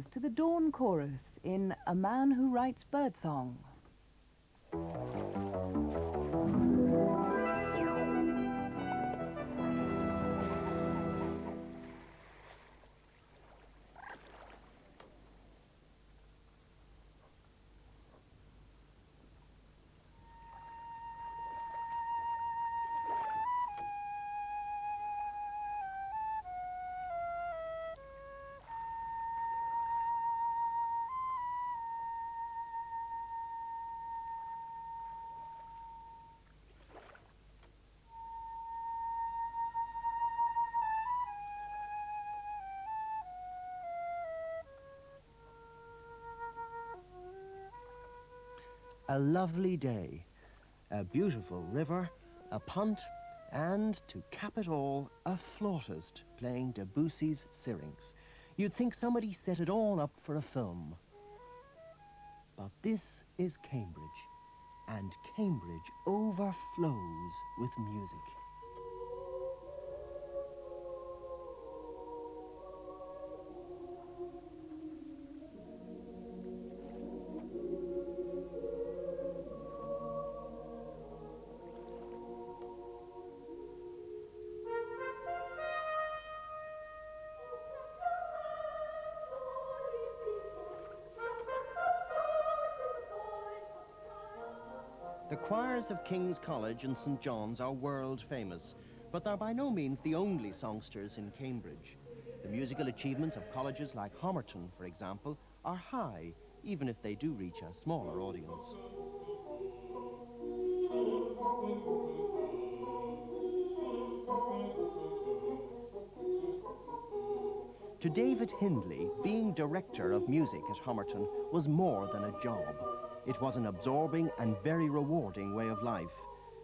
listeners to the Dawn Chorus in A Man Who Writes Birdsong. A lovely day, a beautiful river, a punt, and, to cap it all, a flautist playing Debussy's Syrinx. You'd think somebody set it all up for a film. But this is Cambridge, and Cambridge overflows with music. The choirs of King's College and St. John's are world famous, but they're by no means the only songsters in Cambridge. The musical achievements of colleges like Homerton, for example, are high, even if they do reach a smaller audience. To David Hindley, being director of music at Homerton was more than a job. It was an absorbing and very rewarding way of life.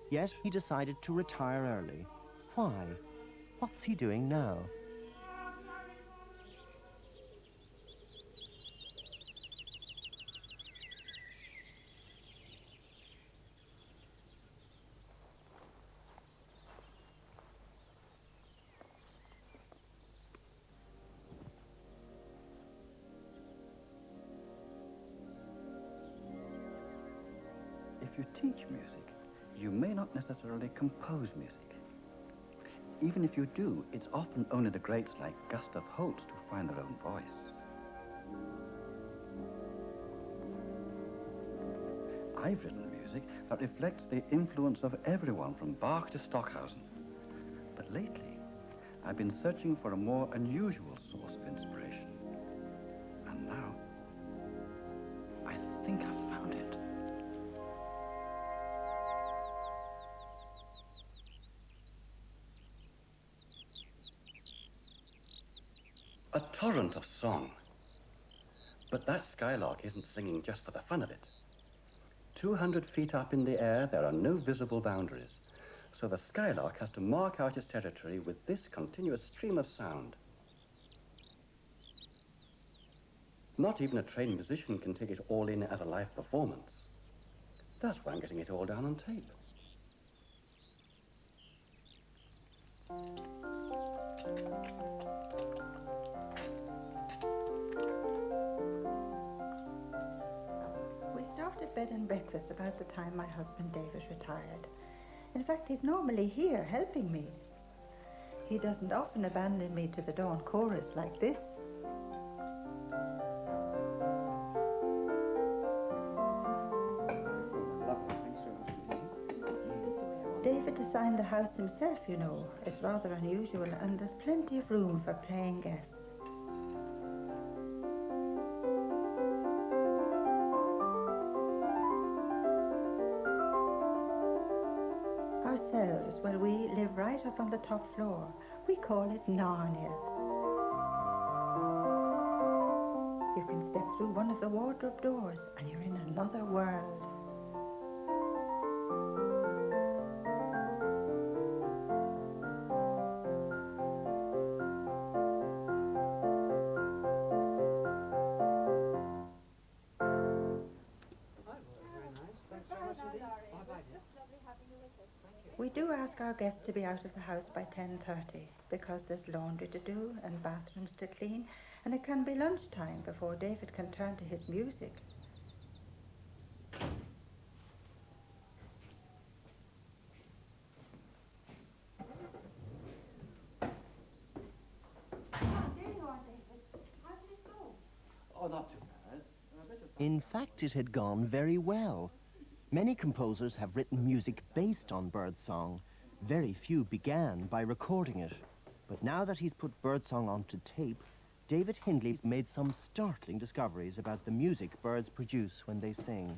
Yet he decided to retire early. Why? What's he doing now? If you teach music, you may not necessarily compose music. Even if you do, it's often only the greats like Gustav Holst who find their own voice. I've written music that reflects the influence of everyone from Bach to Stockhausen. But lately, I've been searching for a more unusual source of inspiration. And now, I think I've found it. A torrent of song. But that skylark isn't singing just for the fun of it. 200 feet up in the air, there are no visible boundaries. So the skylark has to mark out his territory with this continuous stream of sound. Not even a trained musician can take it all in as a live performance. That's why I'm getting it all down on tape. Bed and breakfast about the time my husband David retired. In fact, he's normally here helping me. He doesn't often abandon me to the dawn chorus like this. David designed the house himself, you know. It's rather unusual, and there's plenty of room for paying guests. Well, we live right up on the top floor. We call it Narnia. You can step through one of the wardrobe doors and you're in another world. We do ask our guests to be out of the house by 10:30 because there's laundry to do and bathrooms to clean, and it can be lunchtime before David can turn to his music. Oh, not too bad. In fact, it had gone very well. Many composers have written music based on birdsong. Very few began by recording it. But now that he's put birdsong onto tape, David Hindley's made some startling discoveries about the music birds produce when they sing.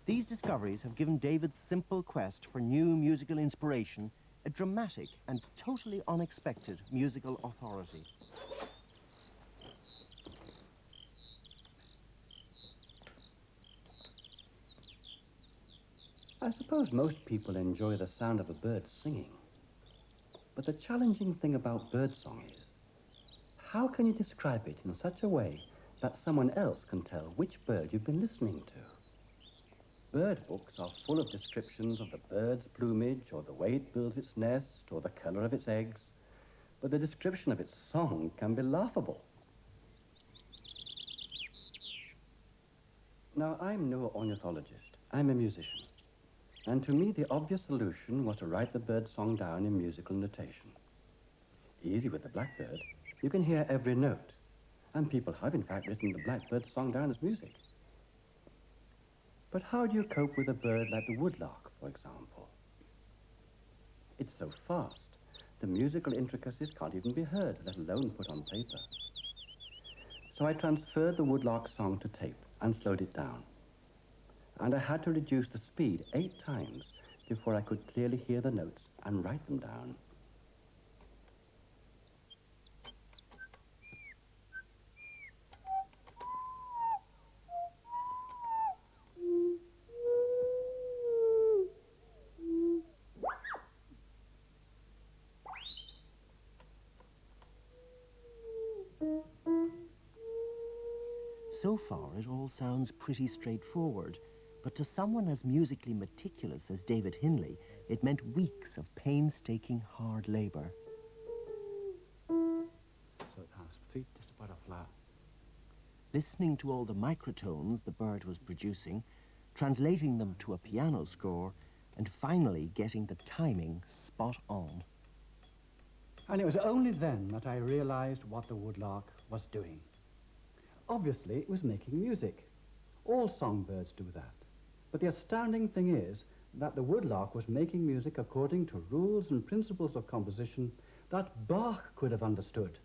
These discoveries have given David's simple quest for new musical inspiration a dramatic and totally unexpected musical authority. I suppose most people enjoy the sound of a bird singing. But the challenging thing about birdsong is, how can you describe it in such a way that someone else can tell which bird you've been listening to? Bird books are full of descriptions of the bird's plumage, or the way it builds its nest, or the color of its eggs, but the description of its song can be laughable. Now, I'm no ornithologist. I'm a musician. And to me, the obvious solution was to write the bird song down in musical notation. Easy with the blackbird. You can hear every note. And people have, in fact, written the blackbird's song down as music. But how do you cope with a bird like the woodlark, for example? It's so fast, the musical intricacies can't even be heard, let alone put on paper. So I transferred the woodlark song to tape and slowed it down. And I had to reduce the speed 8 times before I could clearly hear the notes and write them down. So far, it all sounds pretty straightforward, but to someone as musically meticulous as David Hindley, it meant weeks of painstaking hard labor. So it has three, just about a flat. Listening to all the microtones the bird was producing, translating them to a piano score, and finally getting the timing spot on. And it was only then that I realized what the woodlark was doing. Obviously, it was making music. All songbirds do that. But the astounding thing is that the woodlark was making music according to rules and principles of composition that Bach could have understood.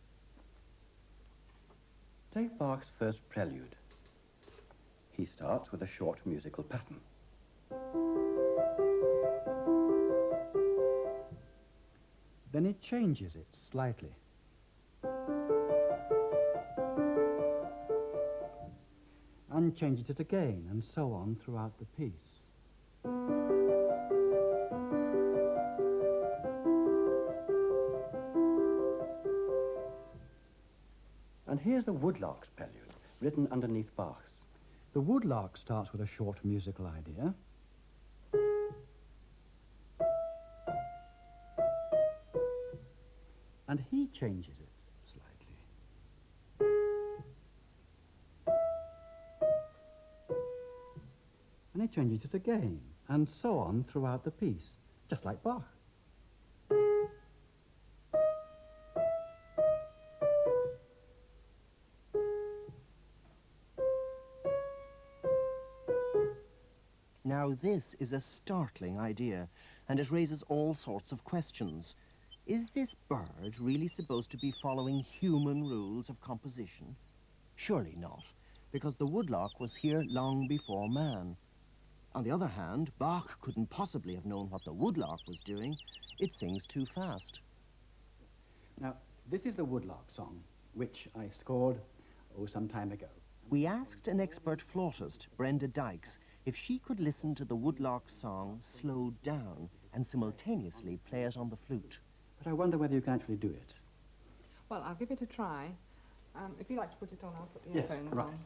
Take Bach's first prelude. He starts with a short musical pattern. Then it changes it slightly. And changes it again, and so on throughout the piece. And here's the woodlark's prelude, written underneath Bach's. The woodlark starts with a short musical idea. And he changes it slightly. And he changes it again, and so on throughout the piece, just like Bach. Now this is a startling idea, and it raises all sorts of questions. Is this bird really supposed to be following human rules of composition? Surely not, because the woodlark was here long before man. On the other hand, Bach couldn't possibly have known what the woodlark was doing. It sings too fast. Now, this is the woodlark song, which I scored, some time ago. We asked an expert flautist, Brenda Dykes, if she could listen to the woodlark song slowed down and simultaneously play it on the flute. But I wonder whether you can actually do it. Well, I'll give it a try. If you'd like to put it on, I'll put the Yes, earphones right. on.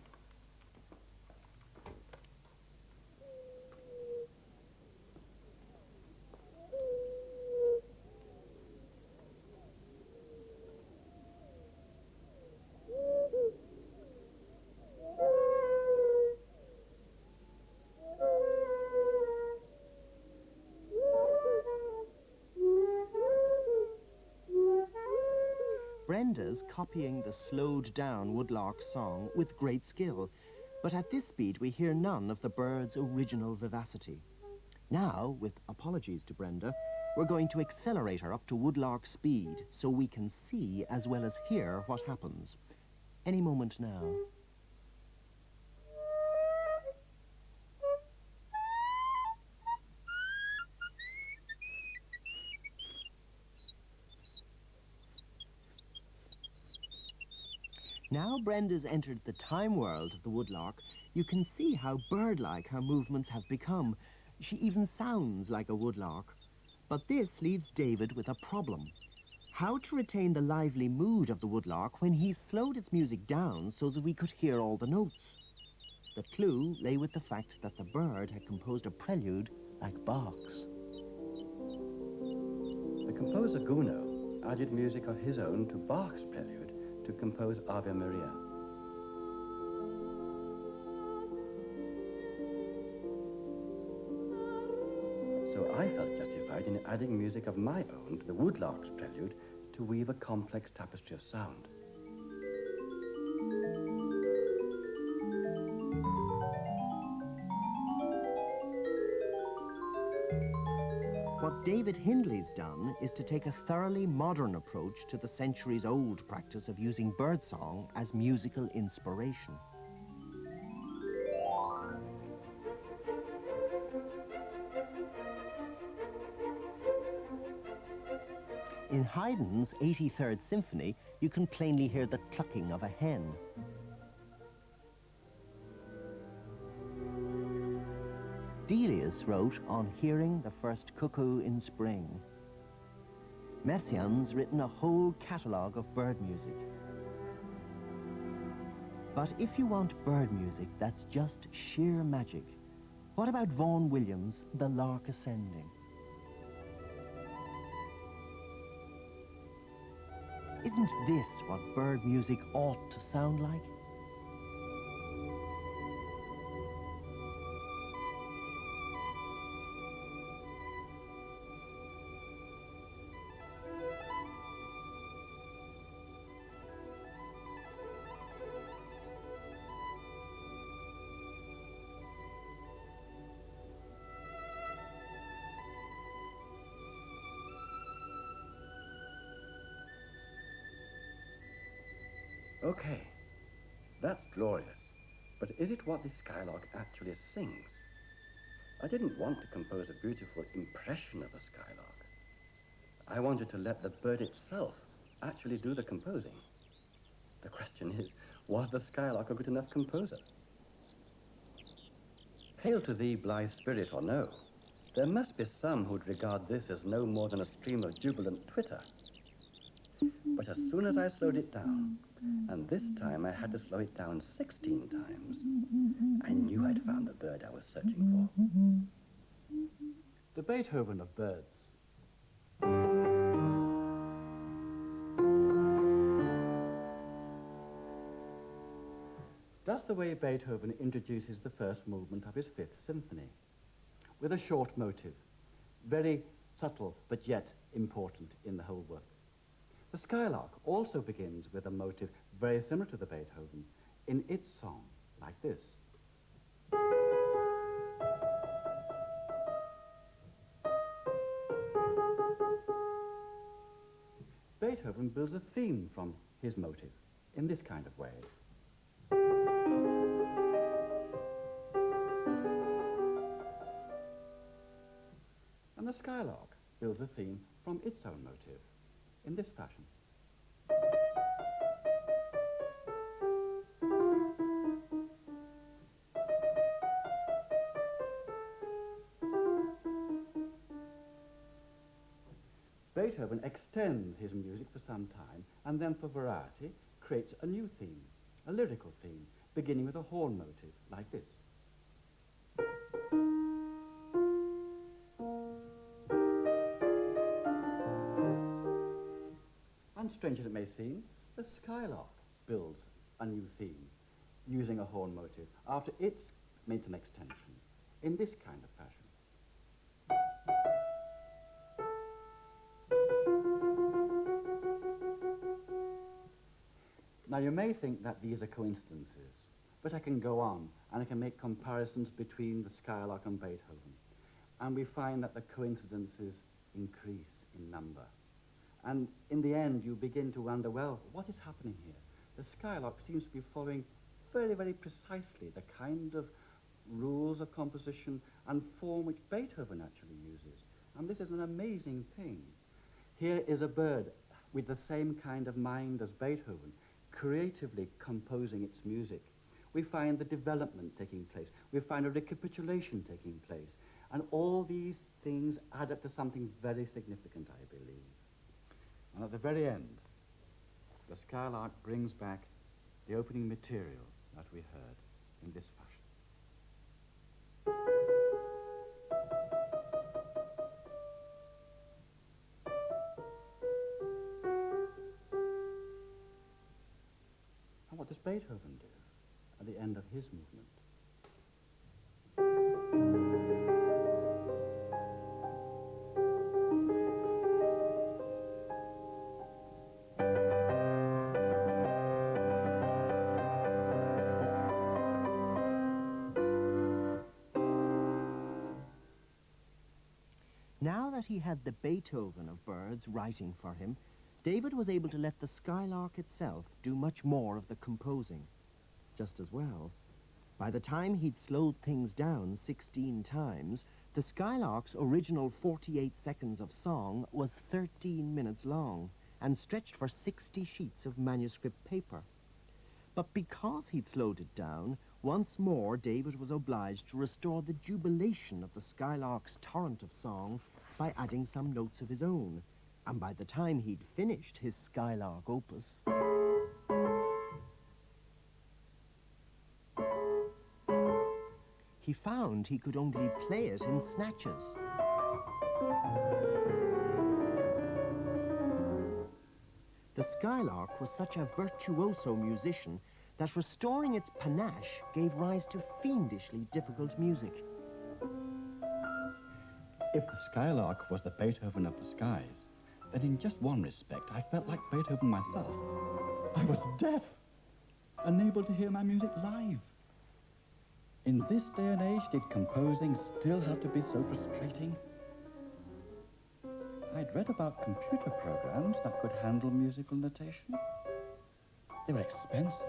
Brenda's copying the slowed-down woodlark song with great skill, but at this speed we hear none of the bird's original vivacity. Now, with apologies to Brenda, we're going to accelerate her up to woodlark speed so we can see as well as hear what happens. Any moment now. Now Brenda's entered the time world of the woodlark, you can see how bird-like her movements have become. She even sounds like a woodlark. But this leaves David with a problem. How to retain the lively mood of the woodlark when he's slowed its music down so that we could hear all the notes? The clue lay with the fact that the bird had composed a prelude like Bach's. The composer Gounod added music of his own to Bach's prelude to compose Ave Maria. So I felt justified in adding music of my own to the woodlark's prelude to weave a complex tapestry of sound. What David Hindley's done is to take a thoroughly modern approach to the centuries-old practice of using birdsong as musical inspiration. In Haydn's 83rd Symphony, you can plainly hear the clucking of a hen. Delius wrote on hearing the first cuckoo in spring. Messiaen's written a whole catalogue of bird music. But if you want bird music that's just sheer magic, what about Vaughan Williams' The Lark Ascending? Isn't this what bird music ought to sound like? Okay, that's glorious, but is it what the skylark actually sings? I didn't want to compose a beautiful impression of a skylark. I wanted to let the bird itself actually do the composing. The question is, was the skylark a good enough composer? Hail to thee, blithe spirit, or no, there must be some who'd regard this as no more than a stream of jubilant twitter. But as soon as I slowed it down, and this time I had to slow it down 16 times, I knew I'd found the bird I was searching for. The Beethoven of birds. That's the way Beethoven introduces the first movement of his Fifth Symphony, with a short motive, very subtle but yet important in the whole work. The skylark also begins with a motive very similar to the Beethoven in its song, like this. Beethoven builds a theme from his motive in this kind of way. And the skylark builds a theme from its own motive in this fashion. Beethoven extends his music for some time and then for variety creates a new theme, a lyrical theme, beginning with a horn motive like this. And strange as it may seem, the skylark builds a new theme using a horn motive after it's made an extension in this kind of fashion. Now, you may think that these are coincidences, but I can go on and I can make comparisons between the Skylark and Beethoven. And we find that the coincidences increase in number. And in the end, you begin to wonder, well, what is happening here? The Skylark seems to be following very, very precisely the kind of rules of composition and form which Beethoven actually uses. And this is an amazing thing. Here is a bird with the same kind of mind as Beethoven, creatively composing its music. We find the development taking place. We find a recapitulation taking place. And all these things add up to something very significant, I believe. And at the very end, the Skylark brings back the opening material that we heard in this fashion. And what does Beethoven do at the end of his movement? Now that he had the Beethoven of birds writing for him, David was able to let the Skylark itself do much more of the composing. Just as well, by the time he'd slowed things down 16 times, the Skylark's original 48 seconds of song was 13 minutes long and stretched for 60 sheets of manuscript paper. But because he'd slowed it down, once more David was obliged to restore the jubilation of the Skylark's torrent of song by adding some notes of his own. And by the time he'd finished his Skylark opus, he found he could only play it in snatches. The Skylark was such a virtuoso musician that restoring its panache gave rise to fiendishly difficult music. If the Skylark was the Beethoven of the skies, then in just one respect I felt like Beethoven myself. I was deaf, unable to hear my music live. In this day and age, did composing still have to be so frustrating? I'd read about computer programs that could handle musical notation. They were expensive.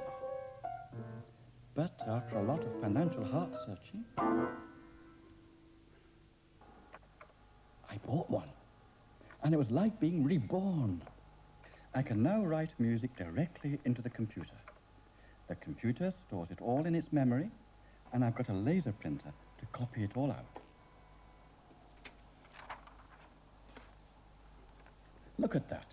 But after a lot of financial heart-searching, I bought one. And it was like being reborn. I can now write music directly into the computer. The computer stores it all in its memory, and I've got a laser printer to copy it all out. Look at that.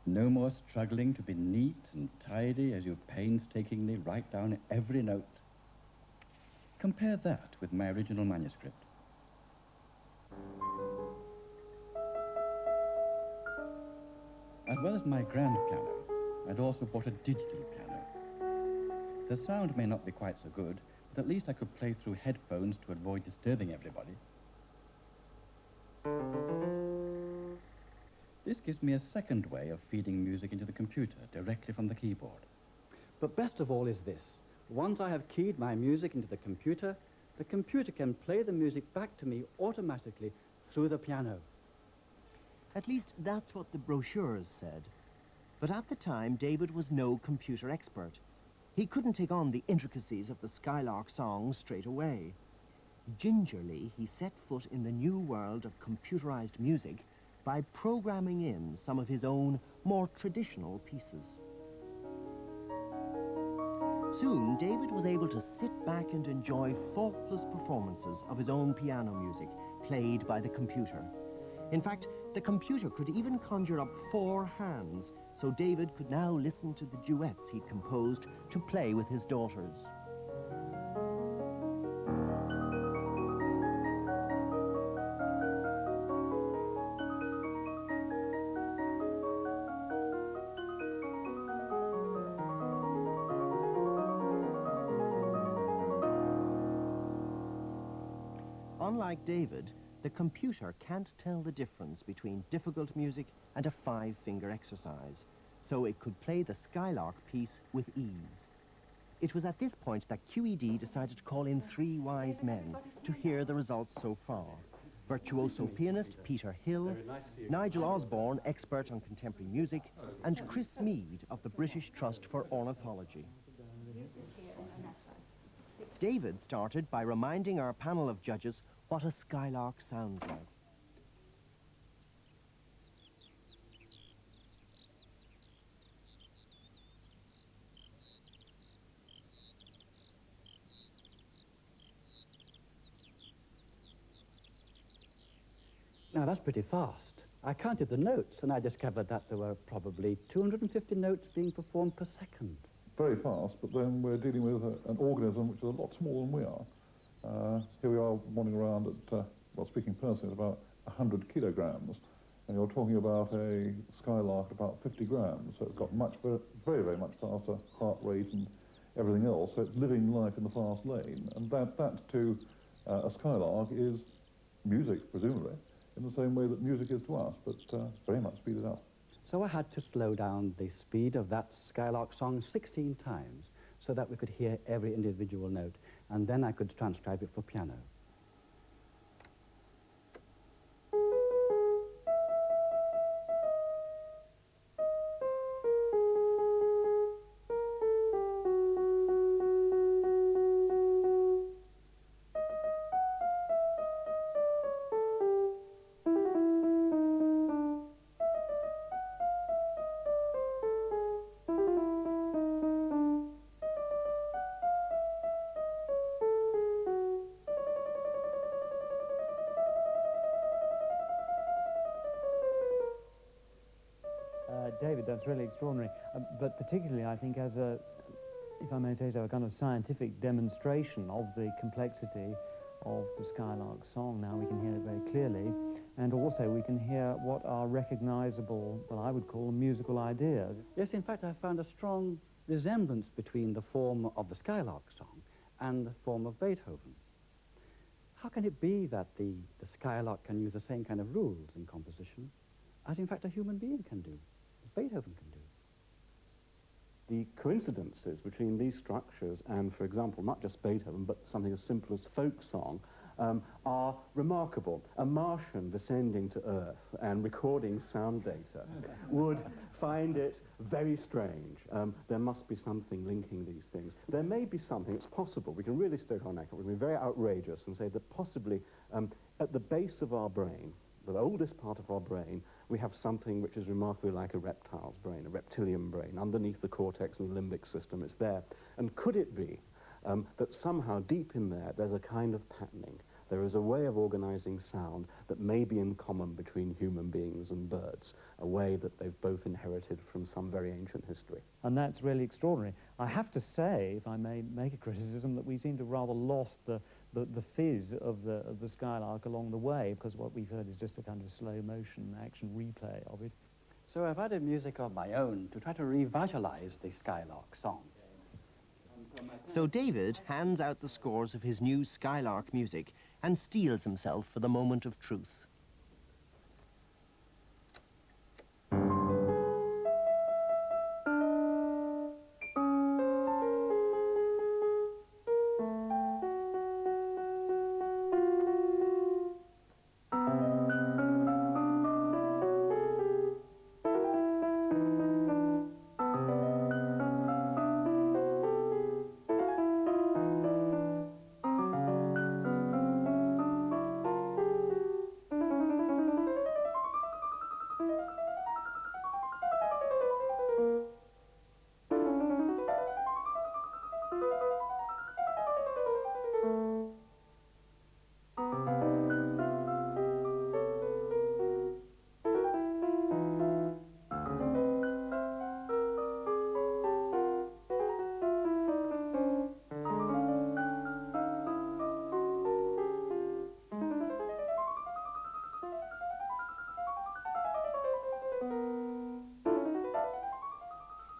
No more struggling to be neat and tidy as you painstakingly write down every note. Compare that with my original manuscript. As well as my grand piano, I'd also bought a digital piano. The sound may not be quite so good, but at least I could play through headphones to avoid disturbing everybody. This gives me a second way of feeding music into the computer directly from the keyboard. But best of all is this. Once I have keyed my music into the computer can play the music back to me automatically through the piano. At least that's what the brochures said. But at the time, David was no computer expert. He couldn't take on the intricacies of the Skylark song straight away. Gingerly, he set foot in the new world of computerized music by programming in some of his own more traditional pieces. Soon, David was able to sit back and enjoy faultless performances of his own piano music, played by the computer. In fact, the computer could even conjure up 4 hands, so David could now listen to the duets he'd composed to play with his daughters. Unlike David, the computer can't tell the difference between difficult music and a 5-finger exercise. so it could play the Skylark piece with ease. It was at this point that QED decided to call in 3 wise men to hear the results so far. Virtuoso pianist Peter Hill, Nigel Osborne, expert on contemporary music, and Chris Mead of the British Trust for Ornithology. David started by reminding our panel of judges what a skylark sounds like. Now, that's pretty fast. I counted the notes, and I discovered that there were probably 250 notes being performed per second. Very fast, but then we're dealing with an organism which is a lot smaller than we are. Here we are wandering around at, well, speaking personally, at about 100 kilograms, and you're talking about a skylark about 50 grams, so it's got very, very much faster heart rate and everything else, so it's living life in the fast lane, and that to a skylark is music, presumably, in the same way that music is to us, but very much speeded up. So I had to slow down the speed of that skylark song 16 times so that we could hear every individual note, and then I could transcribe it for piano. David, that's really extraordinary, but particularly I think as a, if I may say so, a kind of scientific demonstration of the complexity of the Skylark song. Now we can hear it very clearly, and also we can hear what are recognizable, well, I would call musical ideas. Yes, in fact, I found a strong resemblance between the form of the Skylark song and the form of Beethoven. How can it be that the Skylark can use the same kind of rules in composition as, in fact, a human being can do, as Beethoven can do? The coincidences between these structures and, for example, not just Beethoven, but something as simple as folk song, are remarkable. A Martian descending to Earth and recording sound data would find it very strange. There must be something linking these things. There may be something, it's possible, we can really stake our neck, we can be very outrageous and say that possibly at the base of our brain, the oldest part of our brain, we have something which is remarkably like a reptile's brain, a reptilian brain. Underneath the cortex and the limbic system, it's there. And could it be that somehow deep in there, there's a kind of patterning? There is a way of organizing sound that may be in common between human beings and birds, a way that they've both inherited from some very ancient history. And that's really extraordinary. I have to say, if I may make a criticism, that we seem to have rather lost the fizz of the Skylark along the way, because what we've heard is just a kind of slow motion action replay of it. So I've added music of my own to try to revitalize the Skylark song. So David hands out the scores of his new Skylark music and steels himself for the moment of truth.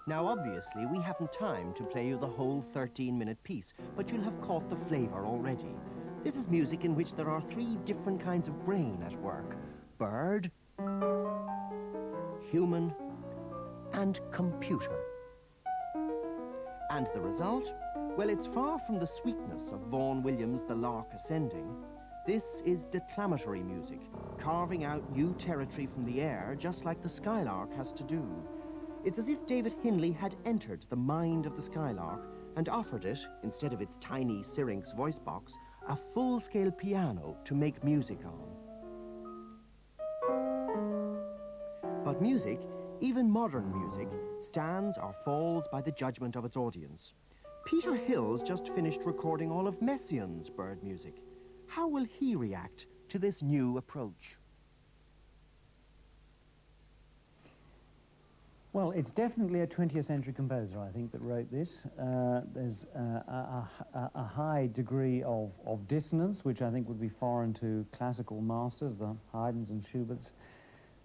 Now, obviously, we haven't time to play you the whole 13-minute piece, but you'll have caught the flavor already. This is music in which there are 3 different kinds of brain at work: bird, human, and computer. And the result? Well, it's far from the sweetness of Vaughan Williams' The Lark Ascending. This is declamatory music, carving out new territory from the air, just like the skylark has to do. It's as if David Hindley had entered the mind of the skylark and offered it, instead of its tiny syrinx voice box, a full-scale piano to make music on. But music, even modern music, stands or falls by the judgment of its audience. Peter Hill's just finished recording all of Messiaen's bird music. How will he react to this new approach? Well, it's definitely a 20th century composer, I think, that wrote this. There's a high degree of dissonance, which I think would be foreign to classical masters, the Haydns and Schuberts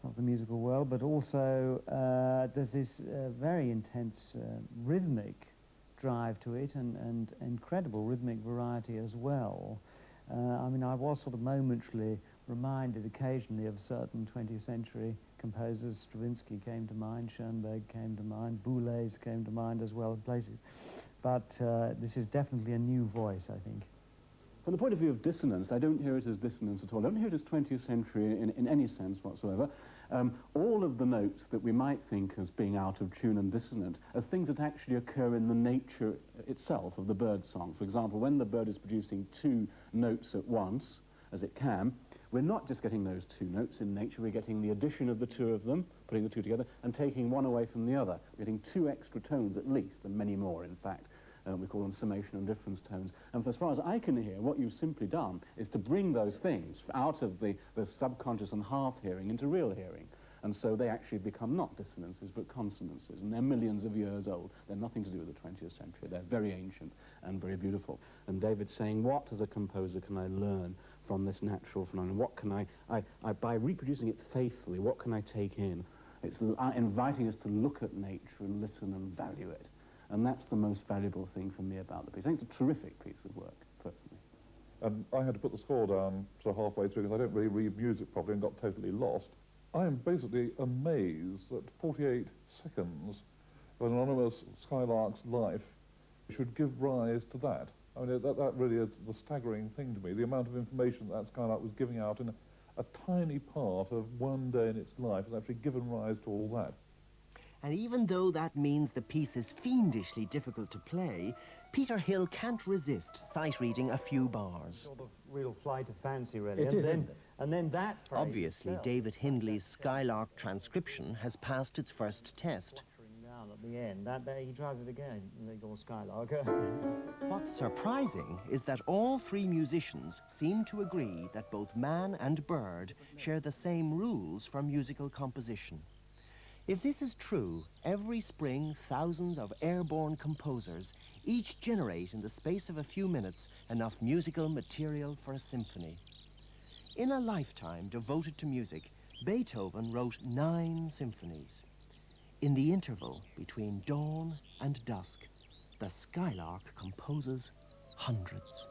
of the musical world, but also there's this very intense rhythmic drive to it and incredible rhythmic variety as well. I mean, I was sort of momentarily reminded occasionally of certain 20th century composers. Stravinsky came to mind, Schoenberg came to mind, Boulez came to mind as well in places. But this is definitely a new voice, I think. From the point of view of dissonance, I don't hear it as dissonance at all. I don't hear it as 20th century in any sense whatsoever. All of the notes that we might think as being out of tune and dissonant are things that actually occur in the nature itself of the bird song. For example, when the bird is producing two notes at once, as it can, we're not just getting those two notes in nature, we're getting the addition of the two of them, putting the two together, and taking one away from the other. We're getting two extra tones at least, and many more, in fact. We call them summation and difference tones. And as far as I can hear, what you've simply done is to bring those things out of the subconscious and half hearing into real hearing. And so they actually become not dissonances, but consonances. And they're millions of years old. They're nothing to do with the 20th century. They're very ancient and very beautiful. And David's saying, what, as a composer, can I learn from this natural phenomenon? What can I by reproducing it faithfully, what can I take in? It's inviting us to look at nature and listen and value it. And that's the most valuable thing for me about the piece. I think it's a terrific piece of work, personally. And I had to put the score down sort of halfway through because I don't really read music properly and got totally lost. I am basically amazed that 48 seconds of an anonymous skylark's life should give rise to that. I mean, that really is the staggering thing to me, the amount of information that skylark was giving out in a tiny part of one day in its life has actually given rise to all that. And even though that means the piece is fiendishly difficult to play, Peter Hill can't resist sight-reading a few bars. Sort of real flight of fancy, really. It is, isn't it? And then that phrase Obviously, itself, David Hindley's Skylark transcription has passed its first test. down at the end, he tries it again, and they go Skylark. What's surprising is that all three musicians seem to agree that both man and bird share the same rules for musical composition. If this is true, every spring thousands of airborne composers each generate in the space of a few minutes enough musical material for a symphony. In a lifetime devoted to music, Beethoven wrote 9 symphonies. In the interval between dawn and dusk, the skylark composes hundreds.